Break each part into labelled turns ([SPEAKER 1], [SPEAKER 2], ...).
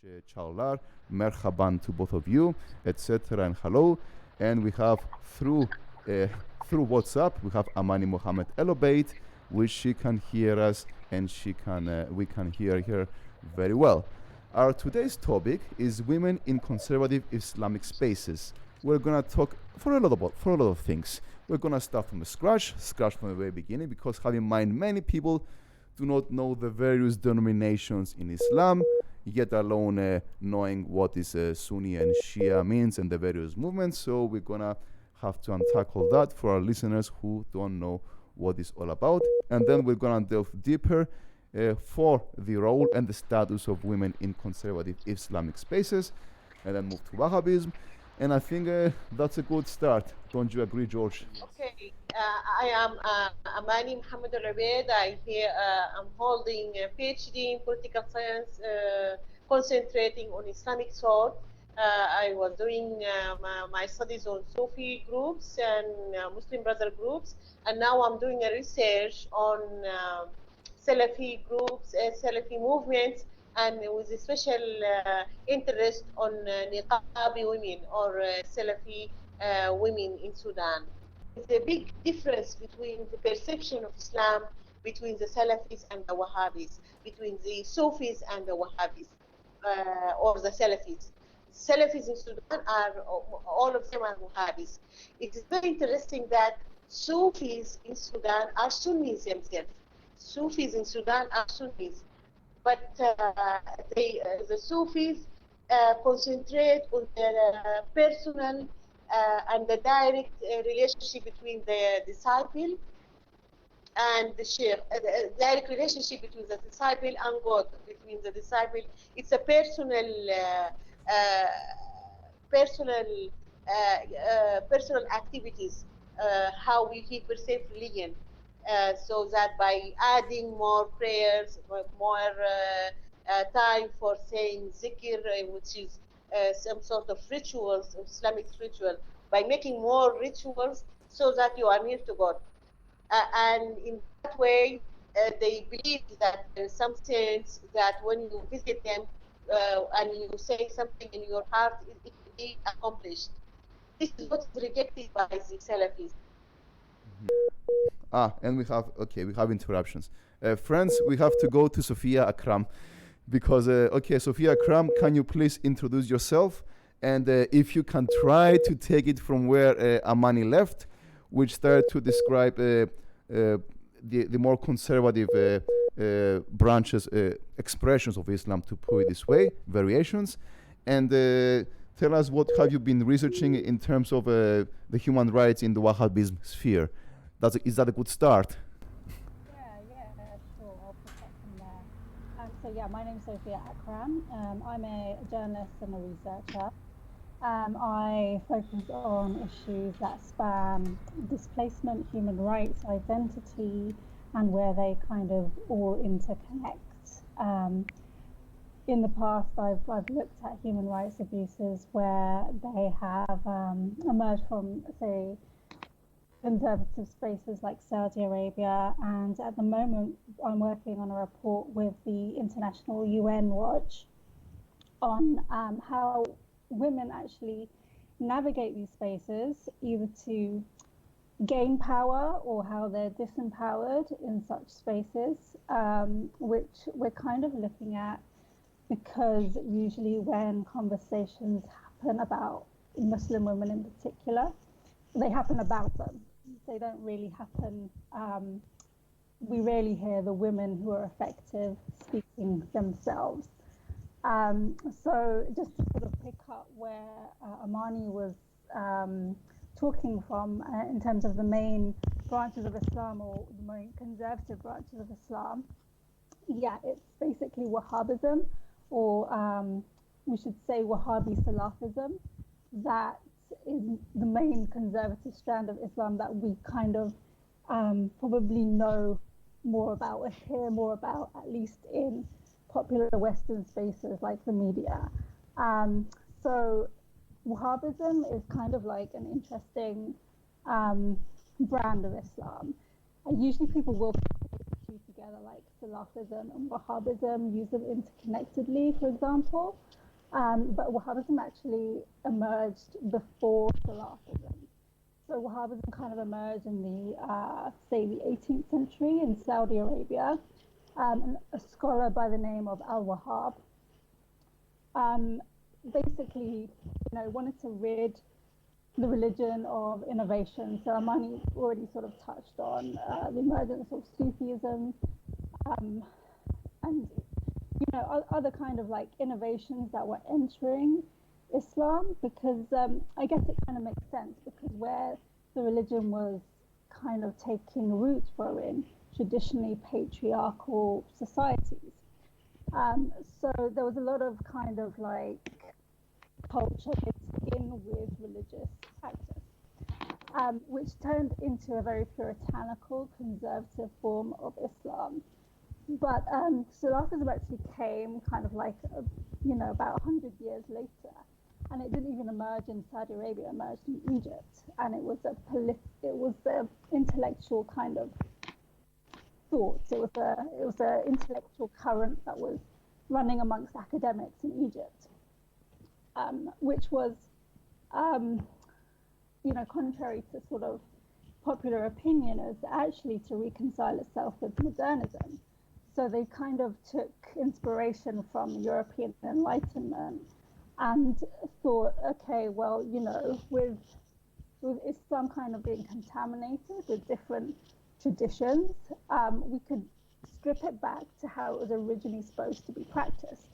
[SPEAKER 1] Meric Caglar, merhaban to both of you, etc. and hello. And we have uh, through WhatsApp, we have Amani Mohammed El Obeid, which she can hear us and we can hear her very well. Our today's topic is women in conservative Islamic spaces. We're gonna talk for a lot of things. We're gonna start from scratch from the very beginning, because have in mind many people do not know the various denominations in Islam, yet alone knowing what is Sunni and Shia means and the various movements. So we're gonna have to untackle that for our listeners who don't know what it's all about, and then we're gonna delve deeper for the role and the status of women in conservative Islamic spaces, and then move to Wahhabism. And I think that's a good start. Don't you agree, George?
[SPEAKER 2] Okay, I am Amani Mohammed El Obeid. I'm holding a PhD in political science, concentrating on Islamic thought. I was doing my studies on Sufi groups and Muslim brother groups, and now I'm doing a research on Salafi groups, Salafi movements, and with a special interest on Niqabi women or Salafi women in Sudan. There's a big difference between the perception of Islam between the Salafis and the Wahhabis, between the Sufis and the Wahhabis, or the Salafis. Salafis in Sudan all of them are Wahhabis. It is very interesting that Sufis in Sudan are Sunnis themselves. Sufis in Sudan are Sunnis, but the Sufis concentrate on their personal and the direct relationship between the disciple and the sheikh, the direct relationship between the disciple and God, between the disciple. It's a personal activities, how we perceive religion. So that by adding more prayers, more time for saying zikr, which is some sort of rituals, Islamic ritual, by making more rituals so that you are near to God. And in that way, they believe that there is some sense that when you visit them and you say something in your heart, it will be accomplished. This is what is rejected by the Salafis.
[SPEAKER 1] And we have interruptions. Friends, we have to go to Sophia Akram, because, Sophia Akram, can you please introduce yourself? And if you can try to take it from where Amani left, which started to describe the more conservative branches, expressions of Islam, to put it this way, variations, and tell us what have you been researching in terms of the human rights in the Wahhabism sphere. Is that a good start?
[SPEAKER 3] Yeah, sure. I'll pick up from there. My name's Sophia Akram. I'm a journalist and a researcher. I focus on issues that span displacement, human rights, identity, and where they kind of all interconnect. In the past, I've looked at human rights abuses where they have emerged from, say, conservative spaces like Saudi Arabia, and at the moment I'm working on a report with the International UN Watch on how women actually navigate these spaces, either to gain power or how they're disempowered in such spaces, which we're kind of looking at, because usually when conversations happen about Muslim women in particular, they happen about them. They don't really happen. We rarely hear the women who are effective speaking themselves. So just to sort of pick up where Amani was talking from in terms of the main branches of Islam, or the main conservative branches of Islam, it's basically Wahhabism, or we should say Wahhabi Salafism, that is the main conservative strand of Islam that we kind of probably know more about, or hear more about, at least in popular Western spaces like the media. So Wahhabism is kind of like an interesting brand of Islam. And usually people will put the two together, like Salafism and Wahhabism, use them interconnectedly, for example. But Wahhabism actually emerged before Salafism. So Wahhabism kind of emerged in say, the 18th century in Saudi Arabia. And a scholar by the name of Al-Wahhab basically, wanted to rid the religion of innovation. So Amani already sort of touched on the emergence of Sufism, and other kind of like innovations that were entering Islam, because I guess it kind of makes sense, because where the religion was kind of taking root were in traditionally patriarchal societies. So there was a lot of kind of like culture mixed in with religious practice, which turned into a very puritanical, conservative form of Islam. But Salafism actually came kind of like, about 100 years later. And it didn't even emerge in Saudi Arabia, it emerged in Egypt. And it was the intellectual kind of thought. It was an intellectual current that was running amongst academics in Egypt, which was, contrary to sort of popular opinion, is actually to reconcile itself with modernism. So they kind of took inspiration from European Enlightenment and thought, okay, well, with Islam kind of being contaminated with different traditions, we could strip it back to how it was originally supposed to be practiced.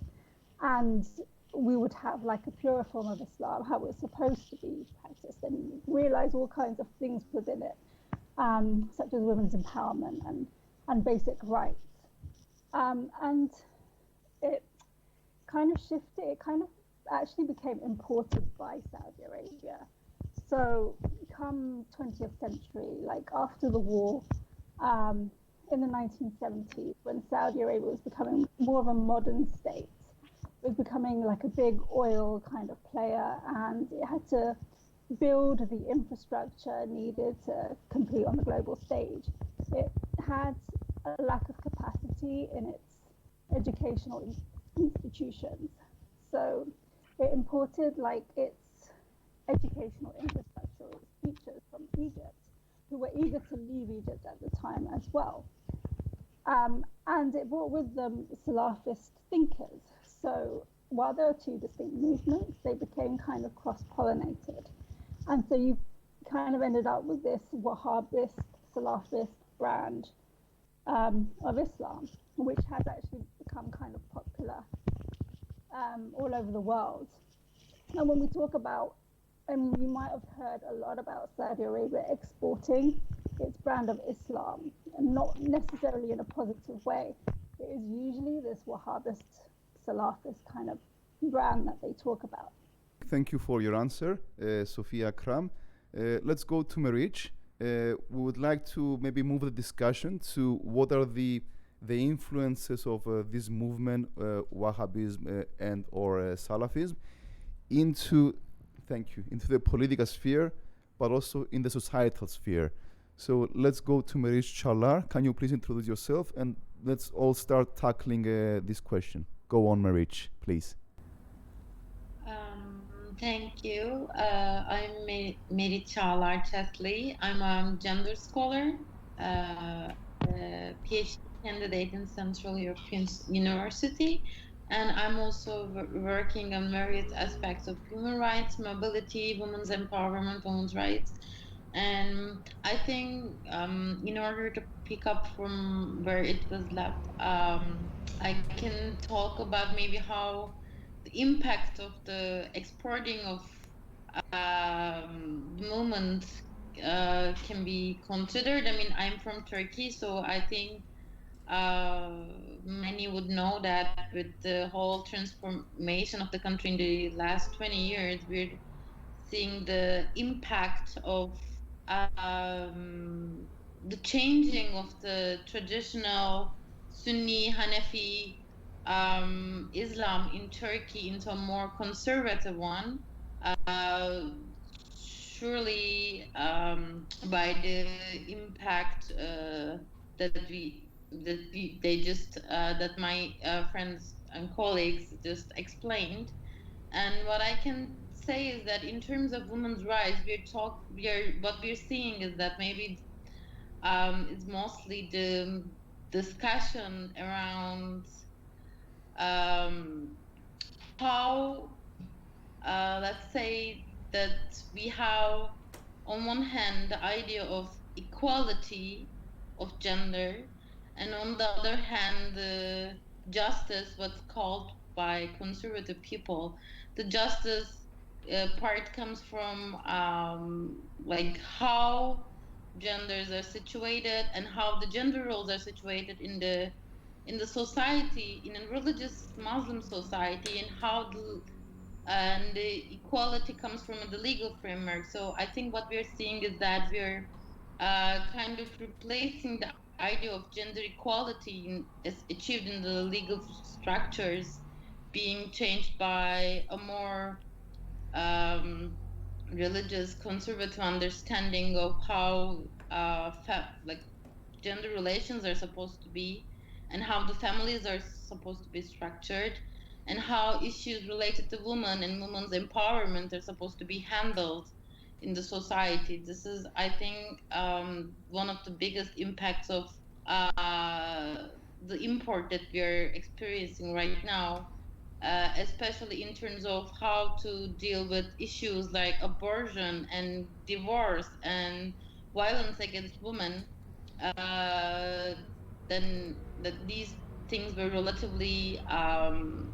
[SPEAKER 3] And we would have like a purer form of Islam, how it was supposed to be practiced, and realize all kinds of things within it, such as women's empowerment and basic rights. And it kind of shifted, it kind of actually became imported by Saudi Arabia. So come 20th century, like after the war, in the 1970s, when Saudi Arabia was becoming more of a modern state, it was becoming like a big oil kind of player, and it had to build the infrastructure needed to compete on the global stage. It had a lack of capacity in its educational institutions. So it imported like its educational infrastructure, its teachers from Egypt, who were eager to leave Egypt at the time as well. And it brought with them Salafist thinkers. So while there are two distinct movements, they became kind of cross-pollinated. And so you kind of ended up with this Wahhabist, Salafist brand of Islam, which has actually become kind of popular all over the world. And when we talk about, you might have heard a lot about Saudi Arabia exporting its brand of Islam, and not necessarily in a positive way. It is usually this Wahhabist, Salafist kind of brand that they talk about.
[SPEAKER 1] Thank you for your answer, Sophia Akram. Let's go to Meric. We would like to maybe move the discussion to what are the influences of this movement, Wahhabism and or Salafism, into the political sphere, but also in the societal sphere. So let's go to Meric Caglar. Can you please introduce yourself, and let's all start tackling this question. Go on, Meric, please.
[SPEAKER 4] Thank you. I'm Meric Caglar Chesley. I'm a gender scholar, PhD candidate in Central European University, and I'm also working on various aspects of human rights, mobility, women's empowerment, women's rights. And I think in order to pick up from where it was left, I can talk about maybe how the impact of the exporting of movement can be considered. I mean, I'm from Turkey, so I think many would know that with the whole transformation of the country in the last 20 years, we're seeing the impact of the changing of the traditional Sunni Hanafi Islam in Turkey into a more conservative one, surely by the impact that we that my friends and colleagues just explained. And what I can say is that in terms of women's rights, what we're seeing is that maybe it's mostly the discussion around how, let's say, that we have on one hand the idea of equality of gender, and on the other hand the justice, what's called by conservative people. The justice part comes from like how genders are situated and how the gender roles are situated in the society, in a religious Muslim society, and how the equality comes from the legal framework. So I think what we're seeing is that we're kind of replacing the idea of gender equality as achieved in the legal structures being changed by a more religious conservative understanding of how like gender relations are supposed to be, and how the families are supposed to be structured, and how issues related to women and women's empowerment are supposed to be handled in the society. This is, I think, one of the biggest impacts of the import that we are experiencing right now, especially in terms of how to deal with issues like abortion and divorce and violence against women. Then that these things were relatively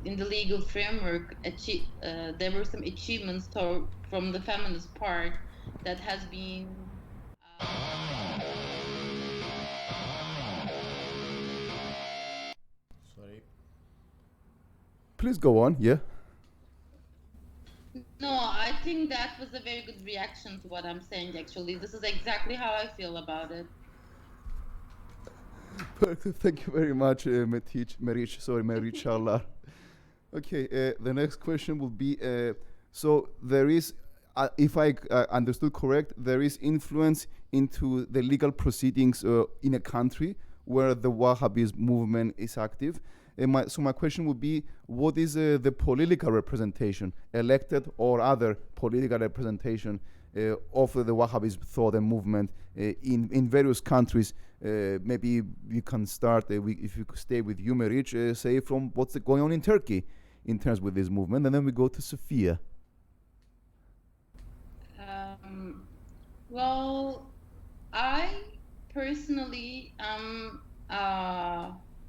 [SPEAKER 4] in the legal framework. There were some achievements from the feminist part that has been.
[SPEAKER 5] Sorry.
[SPEAKER 1] Please go on. Yeah.
[SPEAKER 4] No, I think that was a very good reaction to what I'm saying. Actually, this is exactly how I feel about it.
[SPEAKER 1] Thank you very much, Meric Caglar. Okay, the next question will be, so there is, if I understood correct, there is influence into the legal proceedings in a country where the Wahhabism movement is active. So my question would be, what is the political representation, elected or other political representation of the Wahhabism thought and movement in various countries? Maybe you can start, if you could stay with you, Meric, say from what's going on in Turkey in terms with this movement, and then we go to Sophia.
[SPEAKER 4] Well, I personally am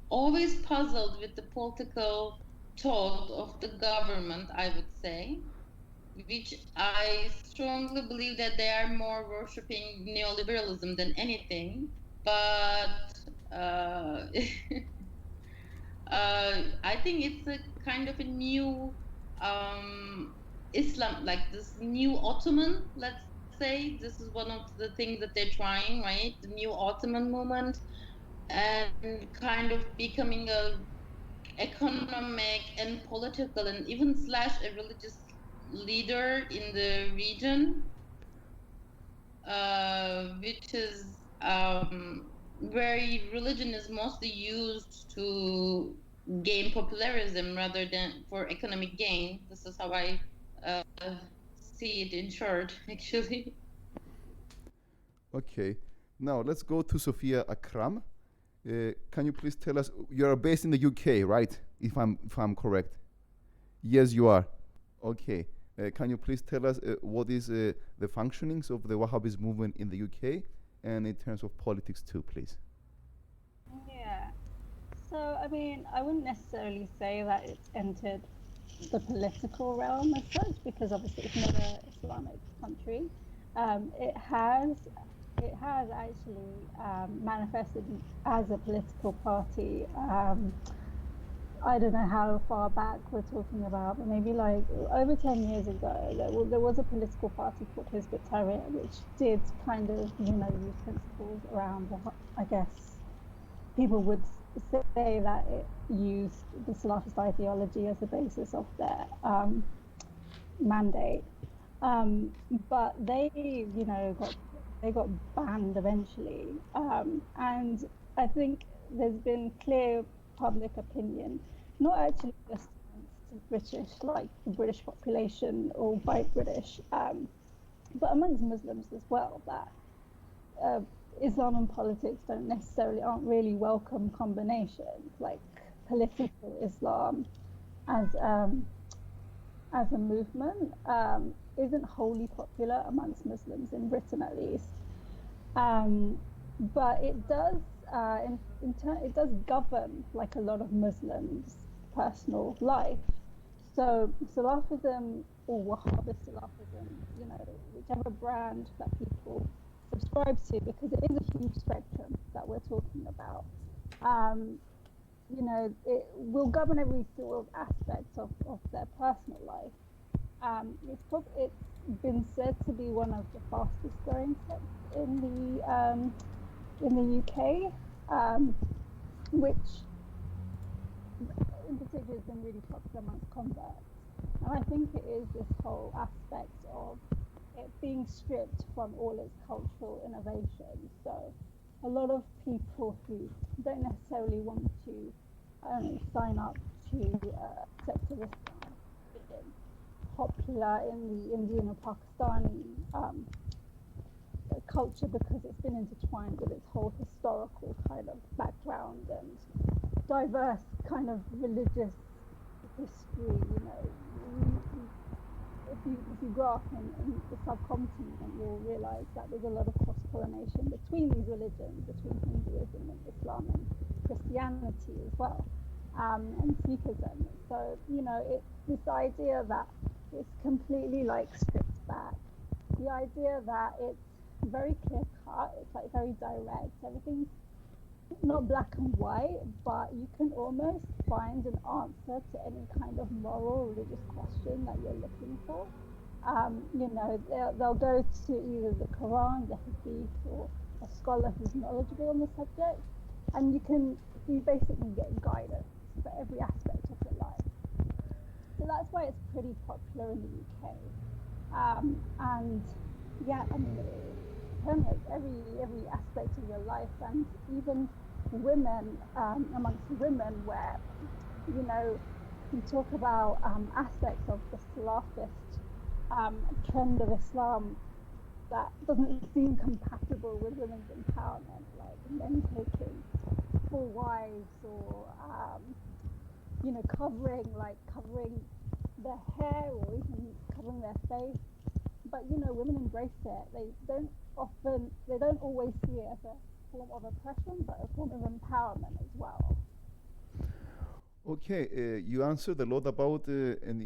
[SPEAKER 4] always puzzled with the political thought of the government, I would say, which I strongly believe that they are more worshipping neoliberalism than anything. But I think it's a kind of a new Islam, like this new Ottoman, let's say. This is one of the things that they're trying, right? The new Ottoman movement, and kind of becoming a economic and political and even slash a religious leader in the region, which is where religion is mostly used to gain popularism rather than for economic gain. This is how I see it in short, actually.
[SPEAKER 1] Okay, now let's go to Sophia Akram. Can you please tell us, you're based in the UK, right? If I'm correct. Yes, you are. Okay. Can you please tell us what is the functionings of the Wahhabist movement in the UK and in terms of politics too, please?
[SPEAKER 3] Yeah. So, I mean, I wouldn't necessarily say that it's entered the political realm as such, because obviously it's not an Islamic country. It has actually manifested as a political party. I don't know how far back we're talking about, but maybe like over 10 years ago, there was a political party called Hizb ut-Tahrir, which did kind of, use principles around, I guess, people would say that it used the Salafist ideology as the basis of their mandate. But they got banned eventually. And I think there's been clear public opinion, not actually just amongst British, like the British population or white British, but amongst Muslims as well, that Islam and politics aren't really welcome combinations. Like political Islam as a movement isn't wholly popular amongst Muslims in Britain, at least. But it does it does govern like a lot of Muslims' personal life. So Salafism or Wahhabist Salafism, whichever brand that people subscribe to, because it is a huge spectrum that we're talking about. It will govern every sort of aspect of their personal life. It's been said to be one of the fastest growing sects in the UK, which in particular has been really popular amongst converts. And I think it is this whole aspect of it being stripped from all its cultural innovation. So a lot of people who don't necessarily want to sign up to sect of Islam being popular in the Indian or Pakistani culture, because it's been intertwined with its whole historical kind of background and diverse kind of religious history. If you grow up in the subcontinent, you'll realize that there's a lot of cross-pollination between these religions, between Hinduism and Islam and Christianity as well, and Sikhism. So, it's this idea that it's completely like stripped back. The idea that it's very clear-cut, it's like very direct, everything's not black and white, but you can almost find an answer to any kind of moral or religious question that you're looking for. They'll go to either the Quran, the Hadith, or a scholar who's knowledgeable on the subject, and you basically get guidance for every aspect of your life. So that's why it's pretty popular in the UK. And yeah, I mean, it permeates every aspect of your life, and even women, amongst women, where you talk about aspects of the Salafist trend of Islam that doesn't seem compatible with women's empowerment, like men taking 4 wives, or covering their hair, or even covering their face. But women embrace it. They don't always see it as a form of oppression, but a form of empowerment as well.
[SPEAKER 1] Okay, you answered a lot about, and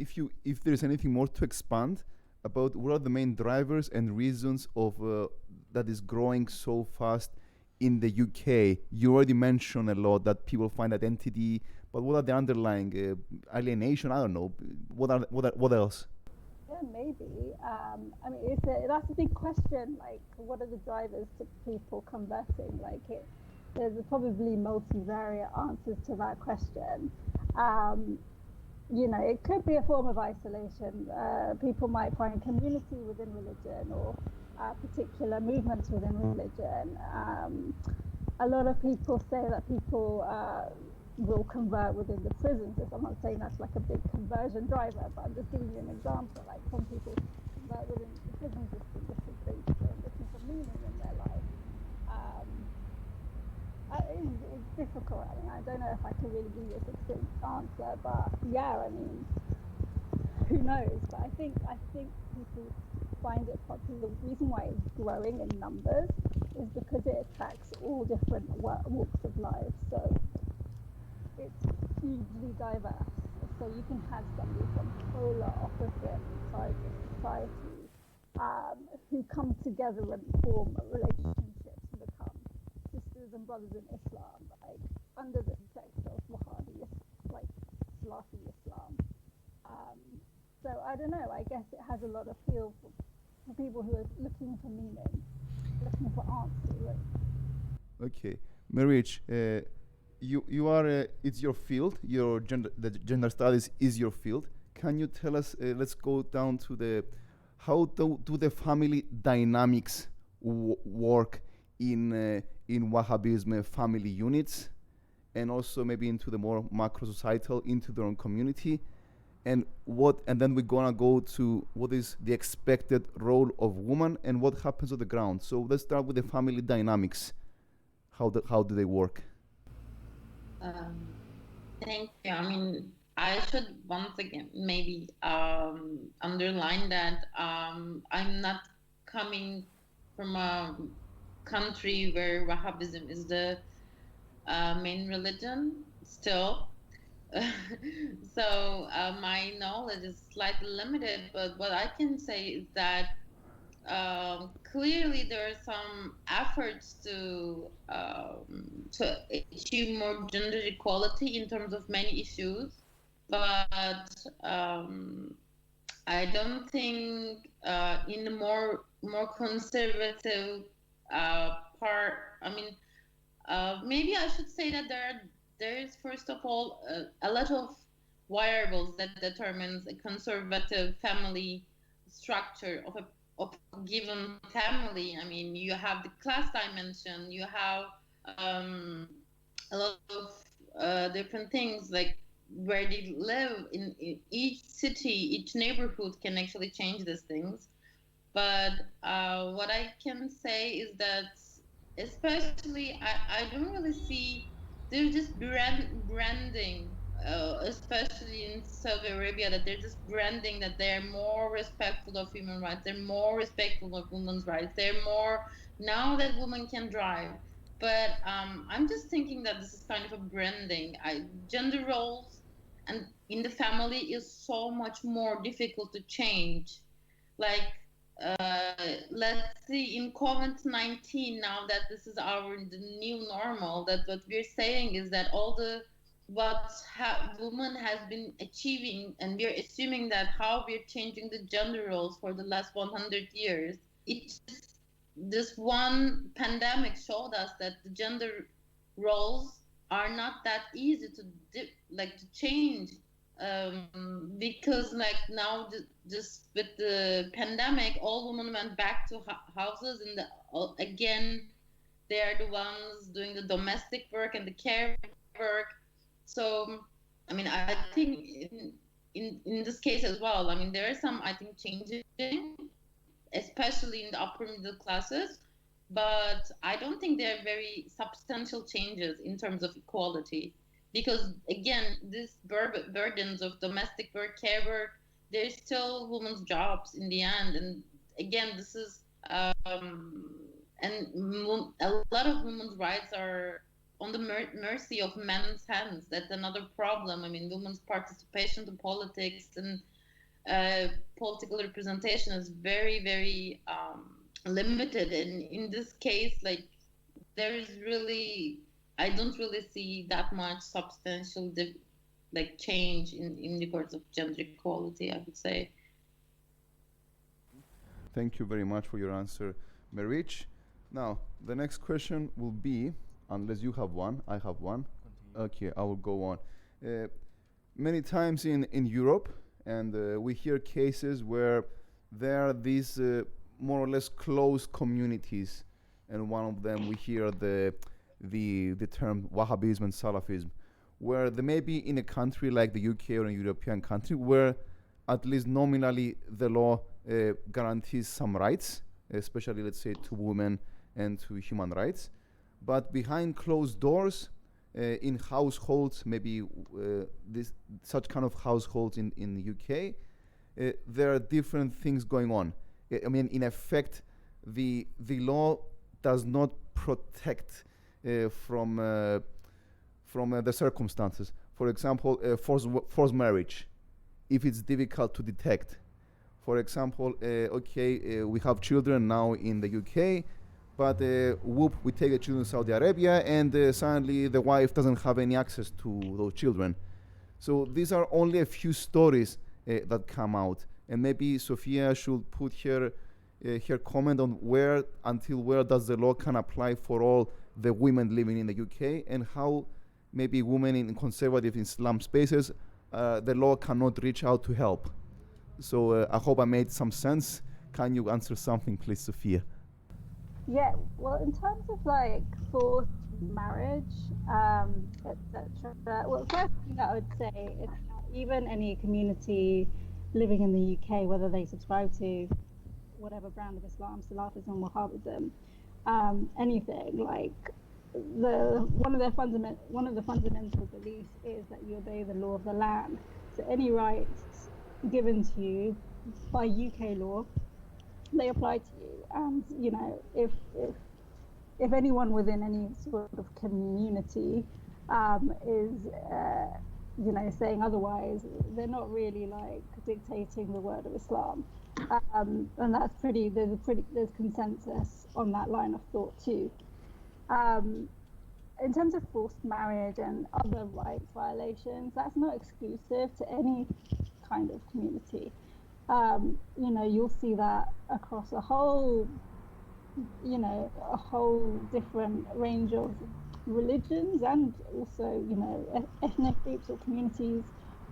[SPEAKER 1] if there's anything more to expand about, what are the main drivers and reasons of that is growing so fast in the UK? You already mentioned a lot that people find identity, but what are the underlying alienation? I don't know. What else?
[SPEAKER 3] Yeah, maybe. I mean, that's a big question. Like, what are the drivers to people converting? There's probably multivariate answers to that question. It could be a form of isolation. People might find community within religion, or particular movements within religion. A lot of people say that people will convert within the prison system. I'm not saying that's like a big conversion driver, but I'm just giving you an example. Like, some people convert within the prison system because they're looking for meaning in their life. It's difficult. I mean, I don't know if I can really give you a succinct answer, but yeah, I mean, who knows? But I think people find it popular. The reason why it's growing in numbers is because it attracts all different walks of life. So it's hugely diverse. So you can have somebody from polar opposite sides of society who come together and form relationships and become sisters and brothers in Islam, like under the sect of Wahhabism, like Salafi Islam. So I don't know. I guess it has a lot of feel for people who are looking for meaning, looking for answers.
[SPEAKER 1] Okay, Meric, you are it's your field. The gender studies is your field. Can you tell us? Let's go down to how do the family dynamics work in Wahhabism family units? and also maybe into the more macro societal, into their own community, and then we're gonna go to what is the expected role of woman and what happens on the ground. So let's start with the family dynamics. How do they work?
[SPEAKER 4] Thank you. I mean, I should once again maybe underline that I'm not coming from a country where Wahhabism is the main religion still. So my knowledge is slightly limited, but what I can say is that clearly there are some efforts to achieve more gender equality in terms of many issues, but I don't think in the more conservative part. I mean, maybe I should say that there is first of all a lot of variables that determines a conservative family structure of a given family. I mean, you have the class dimension, you have a lot of different things like where they live in each city, each neighborhood can actually change these things. But what I can say is that especially I don't really see, they're just branding, especially in Saudi Arabia, that they're just branding that they're more respectful of human rights, they're more respectful of women's rights, they're more, now that women can drive. But I'm just thinking that this is kind of a branding. Gender roles and in the family is so much more difficult to change. Like, let's see, in COVID-19, now that this is the new normal, that what we're saying is that all the women has been achieving, and we're assuming that how we're changing the gender roles for the last 100 years. This one pandemic showed us that the gender roles are not that easy to change. Because like now just with the pandemic, all women went back to houses, and again they are the ones doing the domestic work and the care work. So I mean, I think in this case as well, I mean, there are some, I think, changing, especially in the upper middle classes, but I don't think there are very substantial changes in terms of equality. Because again, these burdens of domestic work, care work, there's still women's jobs in the end. And again, this is, and a lot of women's rights are on the mercy of men's hands. That's another problem. I mean, women's participation to politics and political representation is very, very limited. And in this case, like, there is really, I don't really see that much substantial change in regards of gender equality, I would say.
[SPEAKER 1] Thank you very much for your answer, Meric. Now, the next question will be, unless you have one, I have one. Continue. Okay, I will go on. Many times in Europe, and we hear cases where there are these more or less closed communities, and one of them we hear the term Wahhabism and Salafism, where they may be in a country like the UK or a European country where at least nominally the law guarantees some rights, especially, let's say, to women and to human rights. But behind closed doors, in households, maybe such kind of households in the UK, there are different things going on. I mean, in effect, the law does not protect from the circumstances. For example, forced marriage, if it's difficult to detect. For example, we have children now in the UK, but we take the children to Saudi Arabia, and suddenly the wife doesn't have any access to those children. So these are only a few stories that come out, and maybe Sophia should put her comment on until where does the law can apply for all the women living in the UK, and how maybe women in conservative Islam spaces, the law cannot reach out to help. So I hope I made some sense. Can you answer something, please, Sophia?
[SPEAKER 3] Yeah, well, in terms of like forced marriage, etc. Well, first thing that I would say is that even any community living in the UK, whether they subscribe to whatever brand of Islam, Salafism, Wahhabism, anything like one of the fundamental beliefs is that you obey the law of the land. So any rights given to you by UK law, they apply to you. And you know, if anyone within any sort of community is you know, saying otherwise, they're not really like dictating the word of Islam. And that's there's consensus on that line of thought too. In terms of forced marriage and other rights violations, that's not exclusive to any kind of community. You know, you'll see that across a whole different range of religions and also, you know, ethnic groups or communities.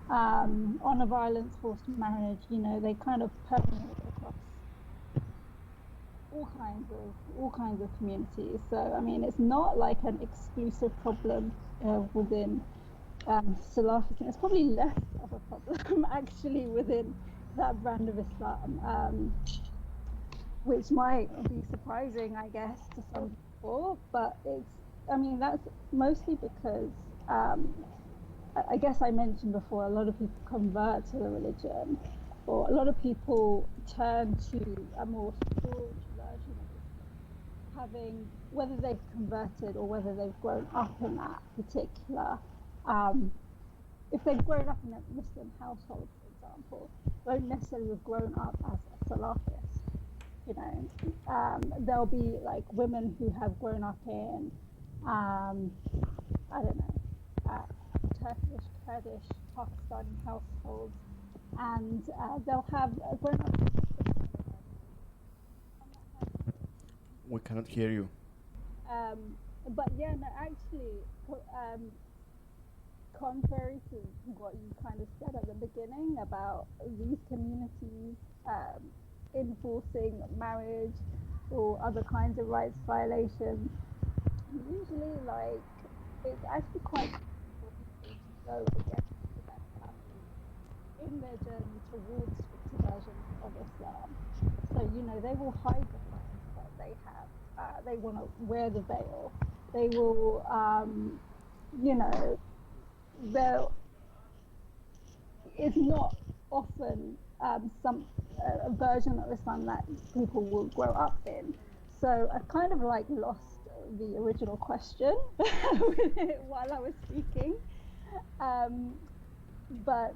[SPEAKER 3] Honor violence, forced marriage, you know, they kind of permeate across all kinds of communities. So I mean, it's not like an exclusive problem within Salafism. It's probably less of a problem actually within that brand of Islam, which might be surprising, I guess, to some people. But I mean, that's mostly because I guess I mentioned before, a lot of people convert to the religion, or a lot of people turn to a more staunch version of having, whether they've converted or whether they've grown up in that particular, if they've grown up in a Muslim household, for example, won't necessarily have grown up as a Salafist. You know, there'll be like women who have grown up in, I don't know, Turkish, Kurdish, Pakistani households, and they'll have grown up.
[SPEAKER 5] We cannot hear you.
[SPEAKER 3] But yeah, no, actually, contrary to what you kind of said at the beginning about these communities enforcing marriage or other kinds of rights violations, usually, like, it's actually quite difficult to go against that in their journey towards stricter versions of Islam. So, you know, they will hide the fact that they have, they want to wear the veil. They will, you know, it's not often some a version of Islam that people will grow up in. So I kind of like lost the original question while I was speaking. But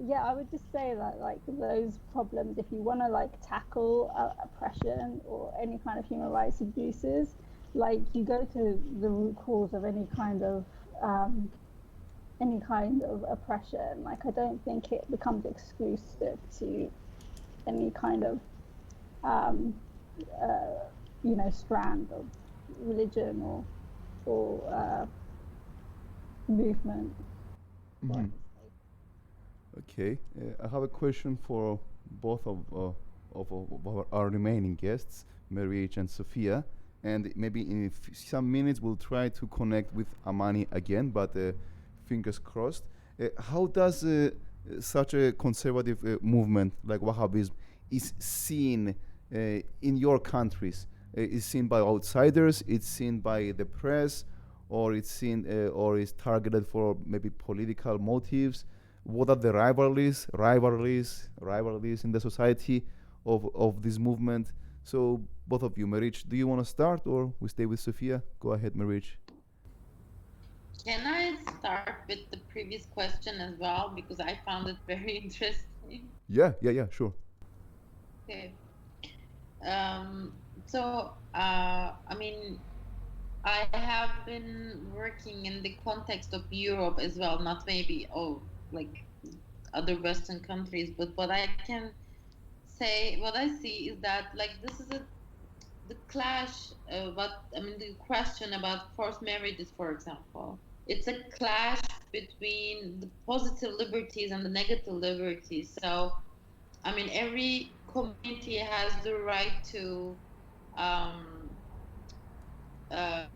[SPEAKER 3] yeah, I would just say that like those problems, if you want to like tackle oppression or any kind of human rights abuses, like you go to the root cause of any kind of oppression. Like I don't think it becomes exclusive to any kind of you know, strand of religion or movement.
[SPEAKER 1] Mhm. Okay, I have a question for both of our remaining guests, Meric and Sophia, and maybe in some minutes we'll try to connect with Amani again, but fingers crossed. How does such a conservative movement like Wahhabism is seen in your countries? Is seen by outsiders? It's seen by the press, or it's seen or is targeted for maybe political motives? What are the rivalries in the society of this movement? So both of you, Meric, do you want to start or we stay with Sophia? Go ahead, Meric.
[SPEAKER 4] Can I start with the previous question as well, because I found it very interesting?
[SPEAKER 1] Yeah, sure.
[SPEAKER 4] Okay. So, I mean, I have been working in the context of Europe as well, not maybe like other Western countries, but what I can say, what I see is that like this is the clash. The question about forced marriages, for example, it's a clash between the positive liberties and the negative liberties. So, I mean, every community has the right to um, uh,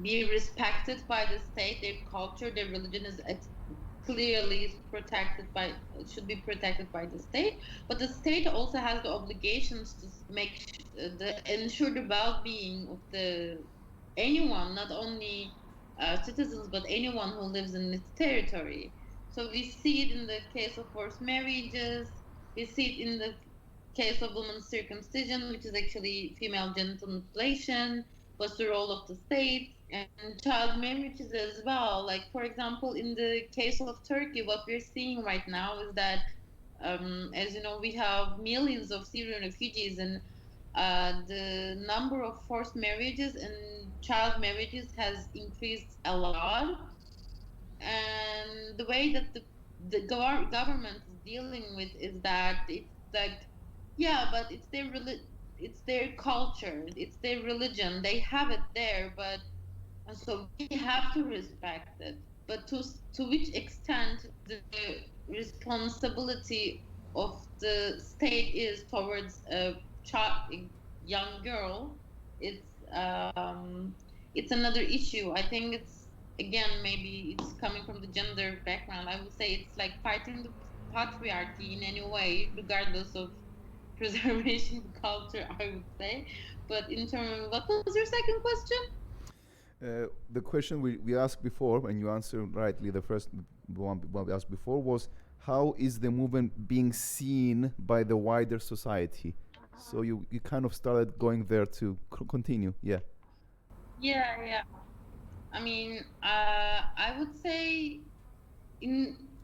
[SPEAKER 4] be respected by the state. Their culture, their religion is clearly protected by, should be protected by the state. But the state also has the obligations to ensure the well-being of the anyone, not only citizens, but anyone who lives in its territory. So we see it in the case of forced marriages. We see it in the case of women's circumcision, which is actually female genital mutilation. What's the role of the state? And child marriages as well. Like, for example, in the case of Turkey, what we're seeing right now is that, as you know, we have millions of Syrian refugees, and the number of forced marriages and child marriages has increased a lot. And the way that the government is dealing with is that it's like, yeah, but it's their culture, it's their religion, they have it there, but and so we have to respect it. But to which extent the responsibility of the state is towards a young girl, it's it's another issue. I think it's, again, maybe it's coming from the gender background. I would say it's like fighting the patriarchy in any way, regardless of preservation of culture, I would say. But in terms of, what was your second question?
[SPEAKER 1] The question we asked before, and you answered rightly, the first one we asked before was, how is the movement being seen by the wider society? So you kind of started going there to continue, yeah.
[SPEAKER 4] Yeah. I mean, I would say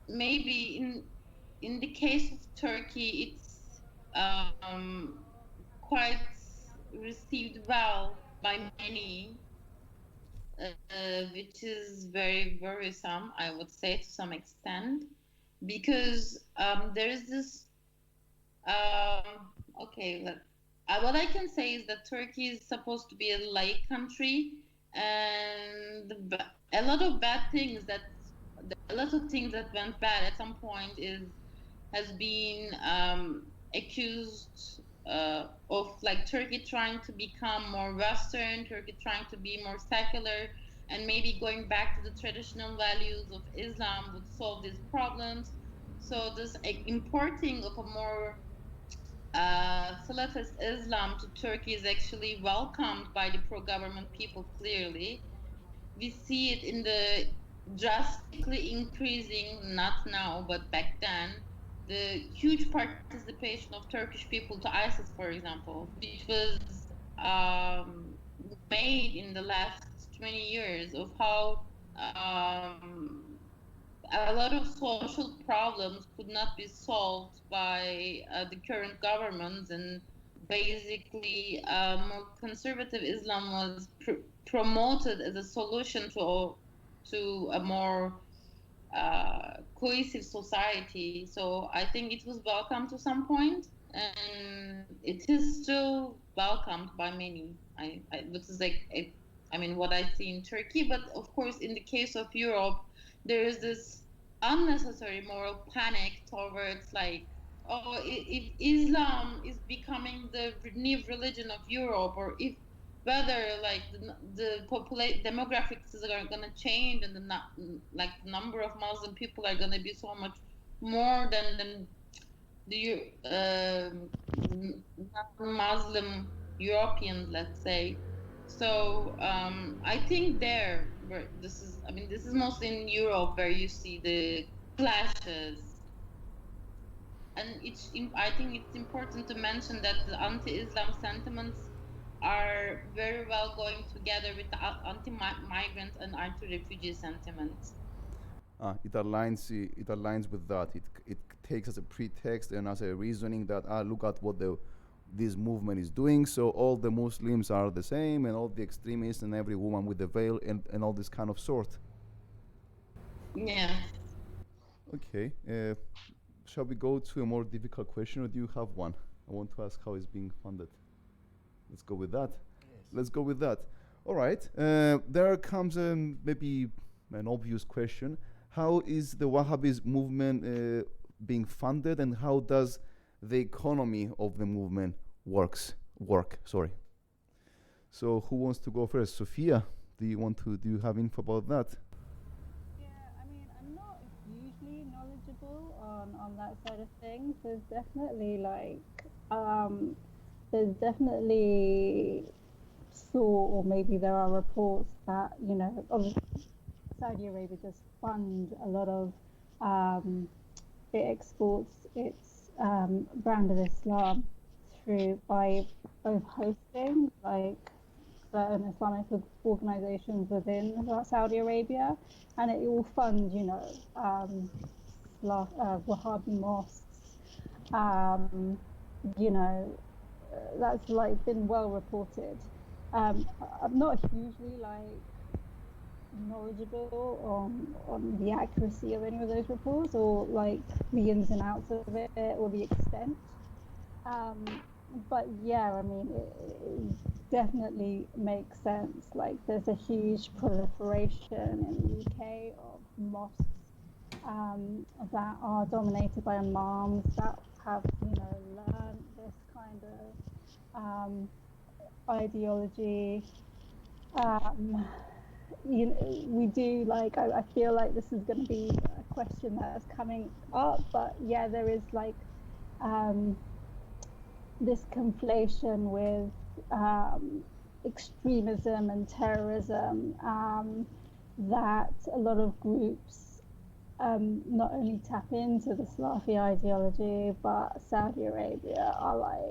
[SPEAKER 4] maybe in the case of Turkey, it's quite received well by many, which is very worrisome, I would say, to some extent, because there is this. Okay, what I can say is that Turkey is supposed to be a laic country, and a lot of things that went bad at some point has been accused of, like, Turkey trying to become more Western, Turkey trying to be more secular, and maybe going back to the traditional values of Islam would solve these problems. So this importing of a more Salafist Islam to Turkey is actually welcomed by the pro-government people, clearly. We see it in the drastically increasing, not now, but back then, the huge participation of Turkish people to ISIS, for example, which was made in the last 20 years, of how a lot of social problems could not be solved by the current governments, and basically more conservative Islam was promoted as a solution to a more cohesive society. So I think it was welcome to some point, and it is still welcomed by many. This is like I mean, what I see in Turkey, but of course, in the case of Europe, there is this unnecessary moral panic towards, like, oh, if Islam is becoming the new religion of Europe, or if whether, like, the demographics are going to change, and like the number of Muslim people are going to be so much more than the non-Muslim Europeans, let's say. So I think where this is mostly in Europe where you see the clashes, and I think it's important to mention that the anti-Islam sentiments are very well going together with the anti-migrant and anti-refugee sentiments.
[SPEAKER 1] It aligns with that. It takes as a pretext and as a reasoning that look at what this movement is doing. So all the Muslims are the same, and all the extremists, and every woman with the veil, and all this kind of sort.
[SPEAKER 4] Yeah.
[SPEAKER 1] Okay. Shall we go to a more difficult question, or do you have one? I want to ask how it's being funded. Let's go with that. Yes. Let's go with that. All right. There comes maybe an obvious question. How is the Wahhabist movement being funded, and how does the economy of the movement work? Sorry. So who wants to go first? Sophia, Do you have info about that?
[SPEAKER 3] Yeah, I mean, I'm not hugely knowledgeable on that side of things. There's definitely thought, or maybe there are reports that, obviously Saudi Arabia does fund a lot of, it exports its brand of Islam by both hosting like certain Islamic organizations within Saudi Arabia, and it will fund, Wahhabi mosques. You know, that's like been well reported. I'm not hugely knowledgeable on the accuracy of any of those reports, or like the ins and outs of it, or the extent. But yeah, I mean, it definitely makes sense. Like, there's a huge proliferation in the UK of mosques that are dominated by imams that have, learned this kind of ideology. We do I feel like this is going to be a question that's coming up, but yeah, there is this conflation with extremism and terrorism that a lot of groups not only tap into the Salafi ideology, but Saudi Arabia are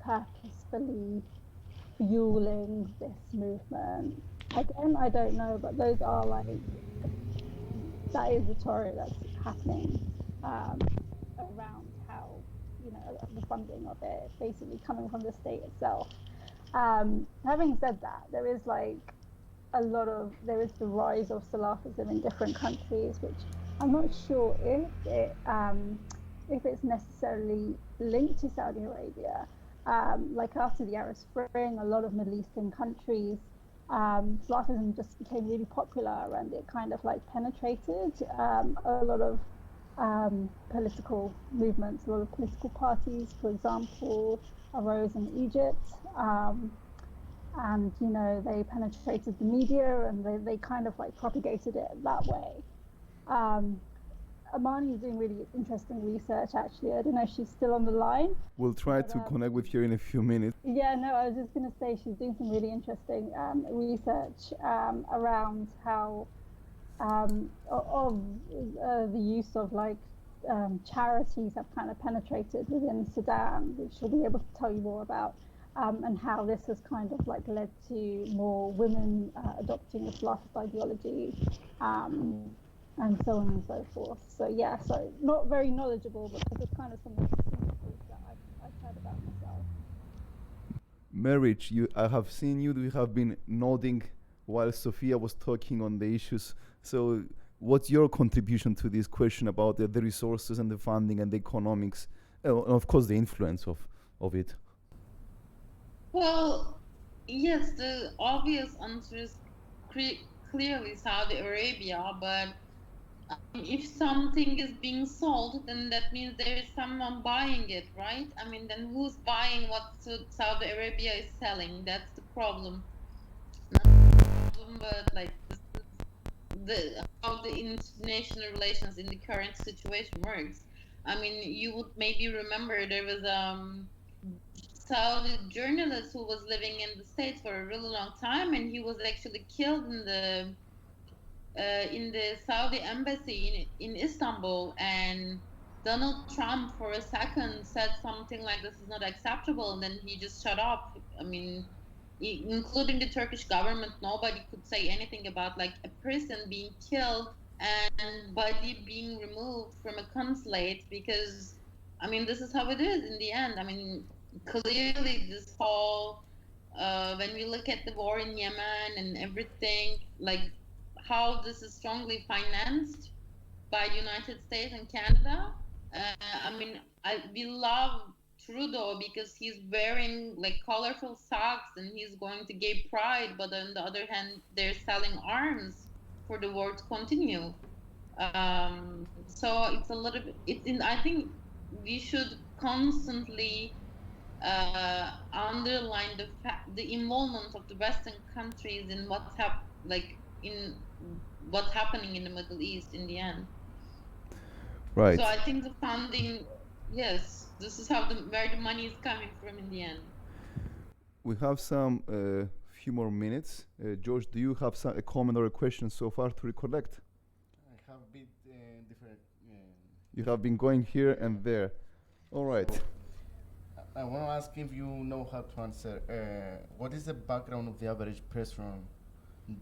[SPEAKER 3] purposefully fueling this movement. Again, I don't know, but those are that is the rhetoric that's happening around how, the funding of it basically coming from the state itself. Having said that, there is the rise of Salafism in different countries, which I'm not sure if it's necessarily linked to Saudi Arabia. After the Arab Spring, a lot of Middle Eastern countries, Salafism just became really popular, and it kind of penetrated a lot of political movements. A lot of political parties, for example, arose in Egypt, and they penetrated the media, and they kind of propagated it that way. Amani is doing really interesting research, actually. I don't know if she's still on the line.
[SPEAKER 1] We'll try to connect with her in a few minutes.
[SPEAKER 3] Yeah, no, I was just going to say she's doing some really interesting research around how of the use of charities have kind of penetrated within Sudan, which she'll be able to tell you more about, and how this has kind of led to more women adopting Islamist ideology, and so on and so forth. So yeah, so not very knowledgeable, but this is kind of some of the principles that I've heard about myself.
[SPEAKER 1] Meric, I have seen you have been nodding while Sophia was talking on the issues. So what's your contribution to this question about the resources and the funding and the economics, and of course the influence of it?
[SPEAKER 4] Well, yes, the obvious answer is clearly Saudi Arabia, but if something is being sold, then that means there is someone buying it, right? I mean, then who's buying what Saudi Arabia is selling? That's the problem. Not the problem, but how the international relations in the current situation works. I mean, you would maybe remember there was Saudi journalist who was living in the States for a really long time, and he was actually killed in the Saudi embassy in Istanbul. And Donald Trump, for a second, said something like, "This is not acceptable," and then he just shut up. I mean, including the Turkish government, nobody could say anything about a person being killed and body being removed from a consulate, because I mean, this is how it is in the end. I mean, clearly this whole when we look at the war in Yemen and everything, how this is strongly financed by the United States and Canada. I mean, we love Trudeau because he's wearing colorful socks and he's going to gay pride, but on the other hand, they're selling arms for the war to continue. So it's a little bit. I think we should constantly underline the involvement of the Western countries in in what's happening in the Middle East in the end.
[SPEAKER 1] Right.
[SPEAKER 4] So I think the funding, yes, this is how where the money is coming from in the end.
[SPEAKER 1] We have some few more minutes. George, do you have a comment or a question so far to recollect?
[SPEAKER 5] I have been different.
[SPEAKER 1] You have been going here and there. All right.
[SPEAKER 5] So, I want to ask if you know how to answer. What is the background of the average person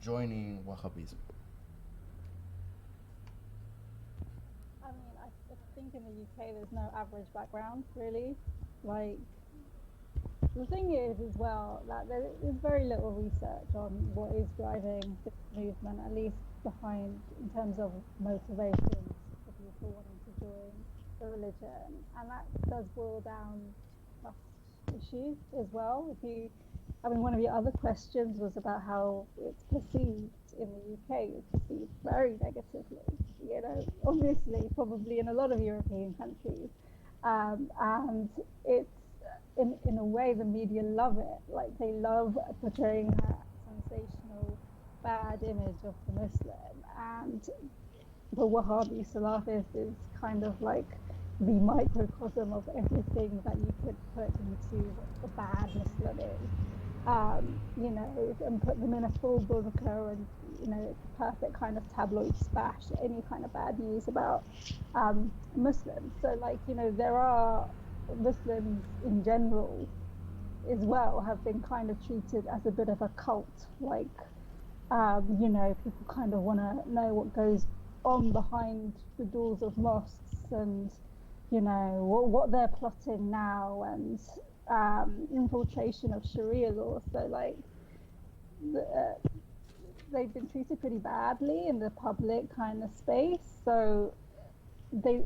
[SPEAKER 5] joining Wahhabism?
[SPEAKER 3] I mean, I think in the UK there's no average background really. Like, the thing is as well that there is very little research on what is driving this movement, at least behind in terms of motivations for people wanting to join the religion, and that does boil down trust issues as well. I mean, one of your other questions was about how it's perceived in the UK. It's perceived very negatively, you know, obviously, probably in a lot of European countries. And it's, in a way, the media love it. Like, they love portraying that sensational, bad image of the Muslim. And the Wahhabi Salafist is kind of like the microcosm of everything that you could put into what the bad Muslim is. You know, and put them in a full burqa, and you know, it's a perfect kind of tabloid splash any kind of bad news about Muslims. So, like, you know, there are Muslims in general as well have been kind of treated as a bit of a cult. Like, you know, people kind of want to know what goes on behind the doors of mosques, and you know what they're plotting now, and infiltration of Sharia law. So, like, they've been treated pretty badly in the public kind of space. So there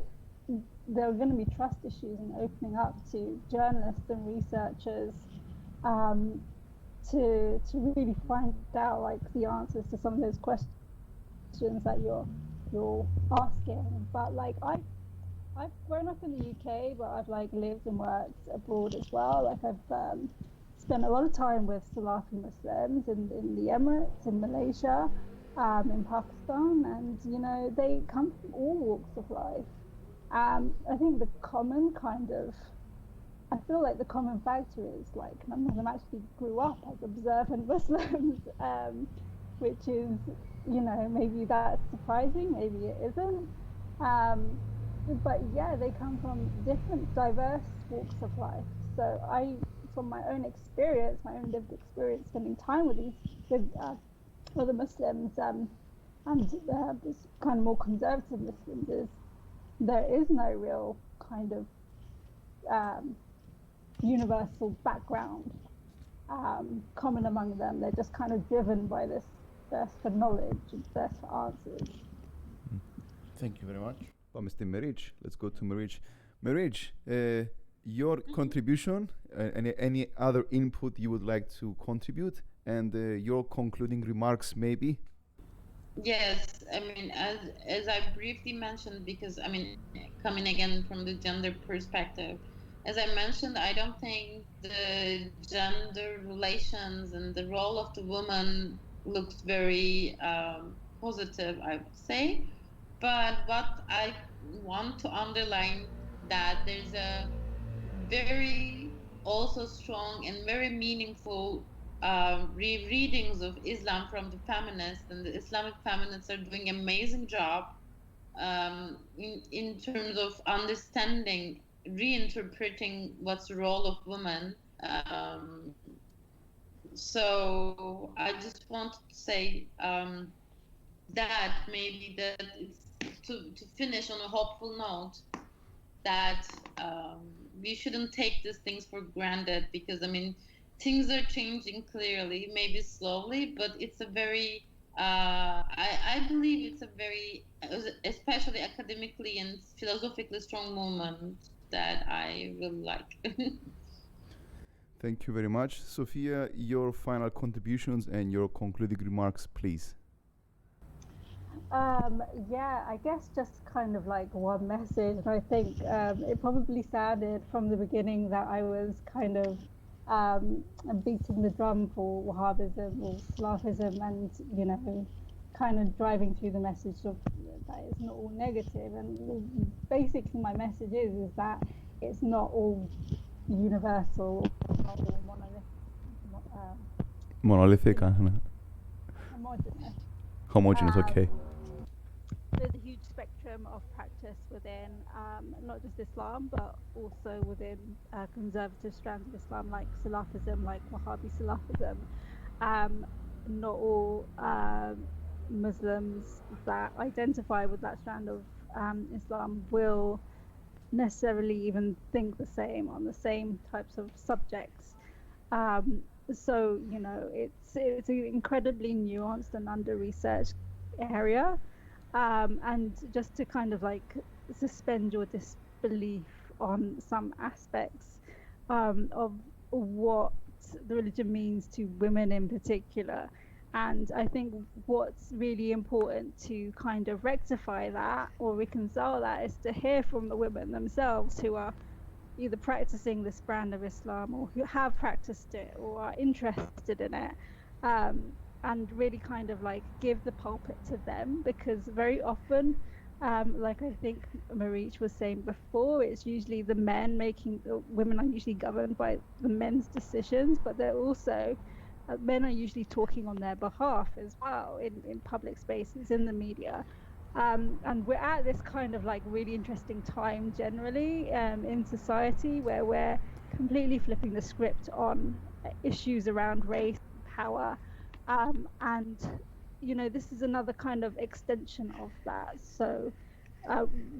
[SPEAKER 3] are going to be trust issues in opening up to journalists and researchers to really find out, like, the answers to some of those questions that you're asking. But like, I've grown up in the UK, but I've like lived and worked abroad as well. Like, I've spent a lot of time with Salafi Muslims in the Emirates, in Malaysia, in Pakistan, and you know, they come from all walks of life. I think I feel like the common factor is, like, none of them actually grew up as observant Muslims, which is, you know, maybe that's surprising, maybe it isn't. But yeah, they come from different, diverse walks of life. So from my own experience, my own lived experience, spending time with other Muslims, and this kind of more conservative Muslims, is there is no real kind of universal background common among them. They're just kind of driven by this thirst for knowledge and thirst for answers.
[SPEAKER 5] Thank you very much.
[SPEAKER 1] Mr. Meric, let's go to Meric. Meric, your contribution, any other input you would like to contribute, and your concluding remarks, maybe?
[SPEAKER 4] Yes, I mean, as I briefly mentioned, because I mean, coming again from the gender perspective, as I mentioned, I don't think the gender relations and the role of the woman looks very positive, I would say. But what I want to underline, that there's a very also strong and very meaningful rereadings of Islam from the feminists, and the Islamic feminists are doing an amazing job in terms of understanding, reinterpreting what's the role of women. So I just want to say that maybe that it's to finish on a hopeful note, that we shouldn't take these things for granted, because I mean, things are changing clearly, maybe slowly, but it's a very I believe it's a very, especially academically and philosophically, strong movement that I really like.
[SPEAKER 1] Thank you very much. Sophia, your final contributions and your concluding remarks, please.
[SPEAKER 3] Yeah, I guess just kind of like one message. And I think it probably sounded from the beginning that I was kind of beating the drum for Wahhabism or Salafism and, kind of driving through the message of that it's not all negative. And basically my message is that it's not all universal, not all
[SPEAKER 1] Monolithic,
[SPEAKER 3] homogenous.
[SPEAKER 1] homogeneous. Okay.
[SPEAKER 3] There's a huge spectrum of practice within not just Islam, but also within conservative strands of Islam, like Salafism, like Wahhabi Salafism. Not all Muslims that identify with that strand of Islam will necessarily even think the same on the same types of subjects. So it's an incredibly nuanced and under-researched area. And just to kind of like suspend your disbelief on some aspects of what the religion means to women in particular. And I think what's really important to kind of rectify that or reconcile that is to hear from the women themselves who are either practicing this brand of Islam or who have practiced it or are interested in it. And really kind of like give the pulpit to them, because very often, like I think Meric was saying before, it's usually the men women are usually governed by the men's decisions, but they're also, men are usually talking on their behalf as well in public spaces, in the media. And we're at this kind of like really interesting time generally in society where we're completely flipping the script on issues around race, power. And this is another kind of extension of that. So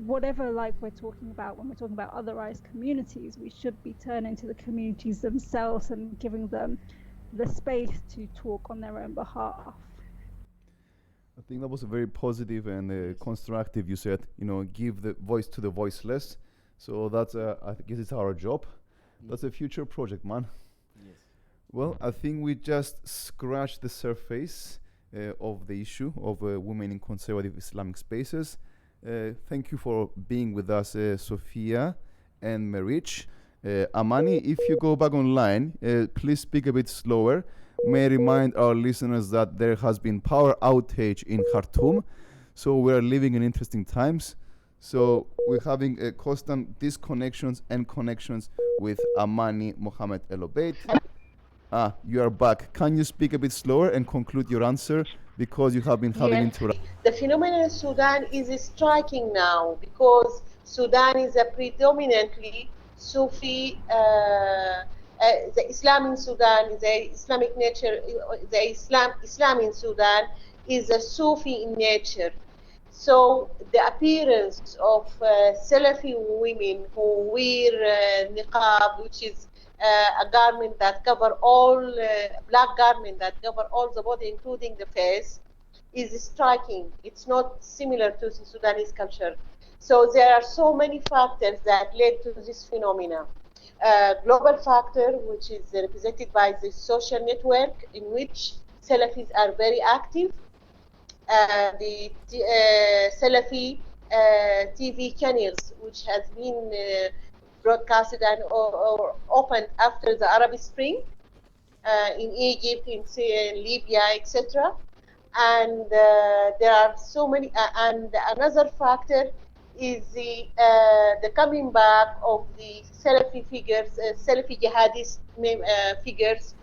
[SPEAKER 3] whatever like we're talking about when we're talking about otherized communities, we should be turning to the communities themselves and giving them the space to talk on their own behalf.
[SPEAKER 1] I think that was a very positive and constructive. You said, give the voice to the voiceless. So that's, I guess it's our job. That's a future project, man.
[SPEAKER 5] Yes.
[SPEAKER 1] Well, I think we just scratched the surface of the issue of women in conservative Islamic spaces. Thank you for being with us, Sophia and Meric. Amani, if you go back online, please speak a bit slower. May I remind our listeners that there has been power outage in Khartoum, so we are living in interesting times. So we're having constant disconnections and connections with Amani Mohammed El Obeid. You are back. Can you speak a bit slower and conclude your answer, because you have been having interruptions?
[SPEAKER 2] The phenomenon in Sudan is striking now because Sudan is a predominantly Sufi. The Islam in Sudan, the Islamic nature, the Islam in Sudan is a Sufi in nature. So the appearance of Salafi women who wear niqab, which is a garment that cover all, black garment that cover all the body, including the face, is striking. It's not similar to the Sudanese culture. So there are so many factors that led to this phenomena. Global factor, which is represented by the social network in which Salafis are very active. The Salafi TV channels, which has been broadcasted and or opened after the Arab Spring in Egypt, in Libya, etc. And there are so many. And another factor is the coming back of the Salafi figures, Salafi jihadist figures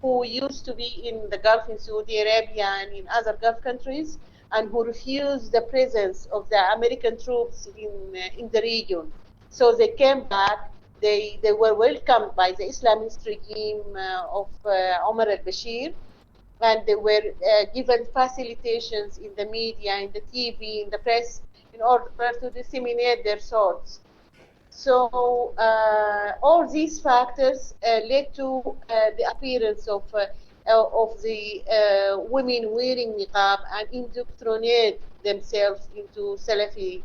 [SPEAKER 2] who used to be in the Gulf, in Saudi Arabia and in other Gulf countries, and who refused the presence of the American troops in the region. So they came back. They were welcomed by the Islamist regime of Omar al-Bashir, and they were given facilitations in the media, in the TV, in the press, in order to disseminate their thoughts. So all these factors led to the appearance of the women wearing niqab and indoctrinate themselves into Salafi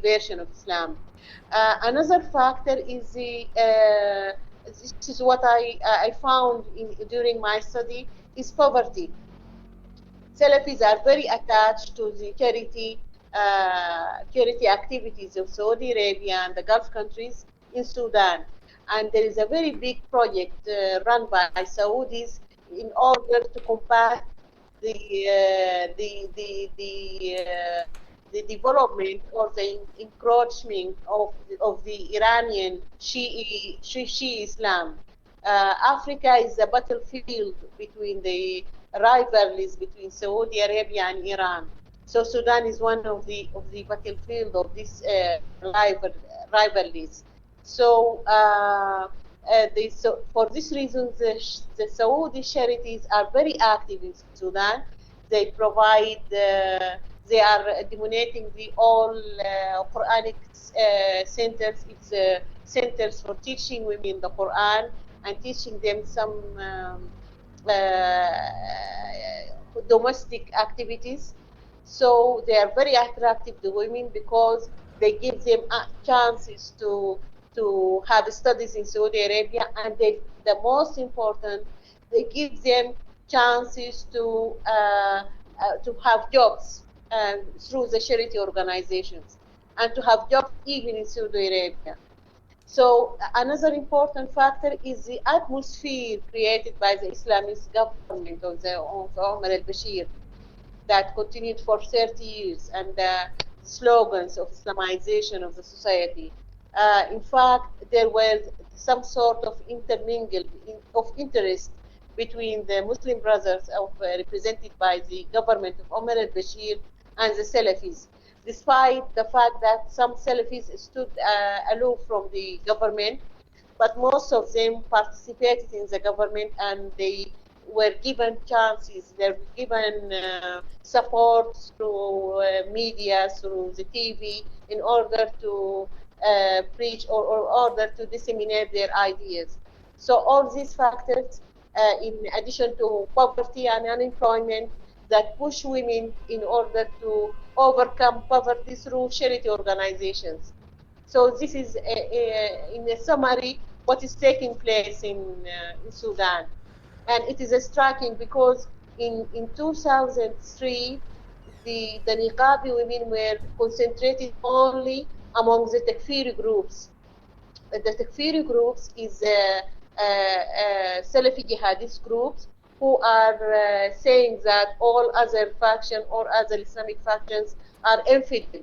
[SPEAKER 2] version of Islam. Another factor is this is what I found during my study, is poverty. Salafis are very attached to the charity activities of Saudi Arabia and the Gulf countries in Sudan. And there is a very big project run by Saudis in order to combat the development or the encroachment of the Iranian Shi'i Islam. Africa is a battlefield between the rivalries between Saudi Arabia and Iran. So Sudan is one of the battlefield of these rivalries. So, for this reason, the Saudi charities are very active in Sudan. They provide, they are dominating the all Quranic centers. It's centers for teaching women the Quran and teaching them some domestic activities. So they are very attractive to women because they give them chances to have studies in Saudi Arabia, and the most important, they give them chances to have jobs through the charity organizations, and to have jobs even in Saudi Arabia. So another important factor is the atmosphere created by the Islamist government of Omar al-Bashir that continued for 30 years, and the slogans of Islamization of the society. In fact, there was some sort of intermingle of interest between the Muslim brothers represented by the government of Omar al-Bashir and the Salafis, despite the fact that some Salafis stood aloof from the government, but most of them participated in the government, and they were given chances, they were given support through media, through the TV, in order to preach or order to disseminate their ideas. So all these factors, in addition to poverty and unemployment, that push women in order to overcome poverty through charity organizations. So this is, in a summary, what is taking place in Sudan. And it is striking because in 2003, the Niqabi women were concentrated only among the Takfiri groups. The Takfiri groups is Salafi jihadist groups who are saying that all other factions or other Islamic factions are infidel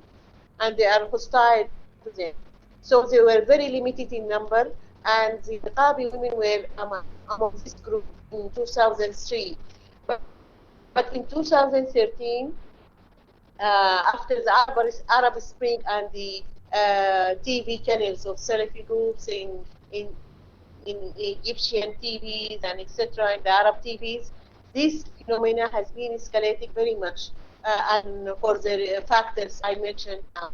[SPEAKER 2] and they are hostile to them. So they were very limited in number, and the Niqabi women were among this group in 2003. But in 2013, after the Arab Spring and the TV channels of Salafi groups in Egyptian TVs and etc., in the Arab TVs, this phenomena has been escalating very much, and for the factors I mentioned now.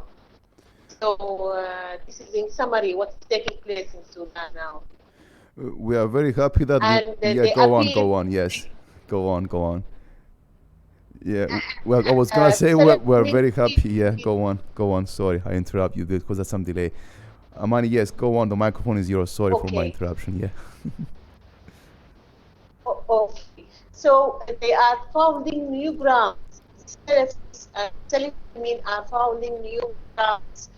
[SPEAKER 2] So this is in summary what is taking place in Sudan now.
[SPEAKER 1] We are very happy that go on, yes. Go on. Yeah, well, I was gonna say we're very happy. Yeah, go on. Sorry, I interrupt you because there's some delay. Amani, yes, go on. The microphone is yours. Sorry for my interruption. Yeah.
[SPEAKER 2] Okay. So they are founding new grounds. Salafis women are founding new grounds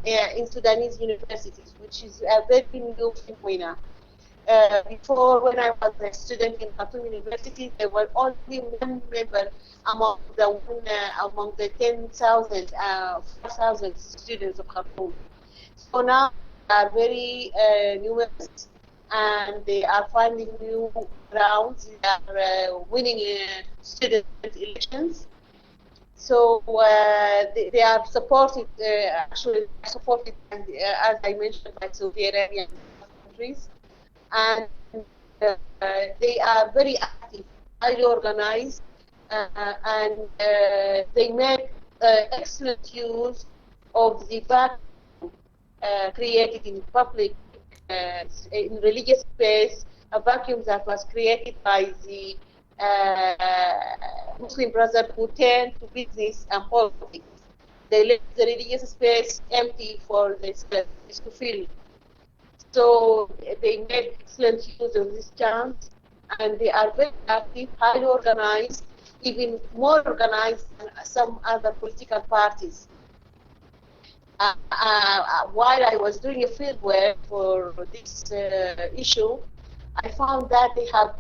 [SPEAKER 2] in Sudanese universities, which is a very new phenomenon. Before, when I was a student in Khartoum University, there were only one member among the 10,000, 4,000 students of Khartoum. So now they are very numerous, and they are finding new grounds. They are winning student elections. So they are supported, as I mentioned, by Saudi Arabia and countries. And they are very active, highly organized, and they make excellent use of the vacuum created in public, in religious space, a vacuum that was created by the Muslim Brotherhood who turned to business and politics. They left the religious space empty for the Islamists to fill. So they made excellent use of this chance, and they are very active, highly organized, even more organized than some other political parties. While I was doing a field work for this issue, I found that they have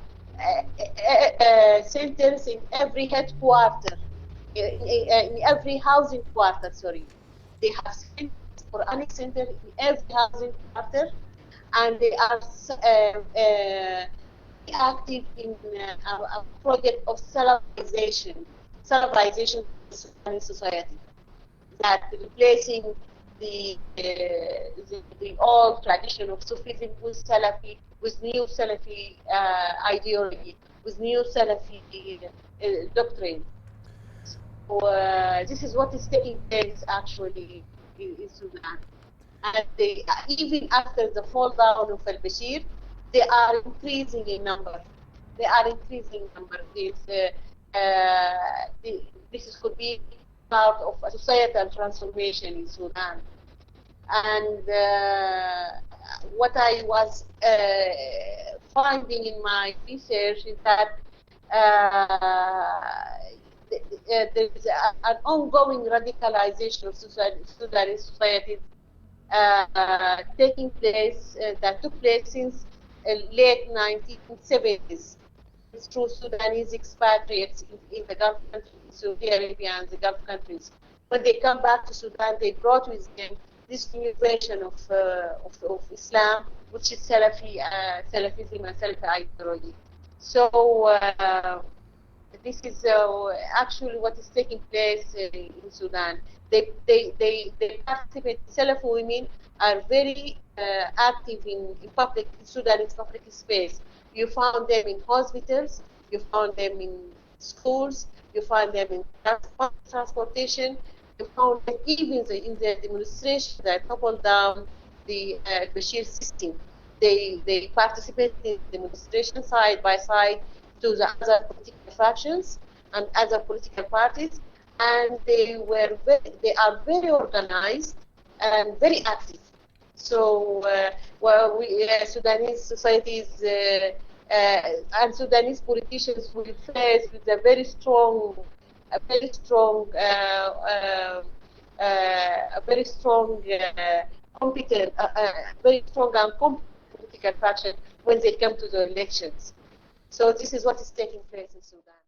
[SPEAKER 2] centers in every headquarter, in every housing quarter, sorry. They have centers, Quranic center in every housing quarter, and they are active in a project of Salafization of society, that replacing the old tradition of Sufism with Salafi, with new Salafi ideology, with new Salafi doctrine. So this is what is taking place actually in Sudan. And they, even after the fall down of al-Bashir, they are increasing in number. They are increasing in number. This could be part of a societal transformation in Sudan. And what I was finding in my research is that there is an ongoing radicalization of Sudanese societies taking place, that took place since late 1970s through Sudanese expatriates in the Gulf countries, Saudi Arabia and the Gulf countries. When they come back to Sudan, they brought with them this new version of Islam, which is Salafism and Salafi ideology. So this is actually what is taking place in Sudan. They participate. Salafi women are very active in Sudanese public space. You found them in hospitals, you found them in schools, you find them in transportation, you found them even in the demonstration that toppled down the Bashir system. They participated in demonstration side by side to the other political factions and other political parties, and they are very organized and very active. So, Sudanese societies and Sudanese politicians will face with a very strong, competent, very strong and competent political faction when they come to the elections. So this is what is taking place in Sudan.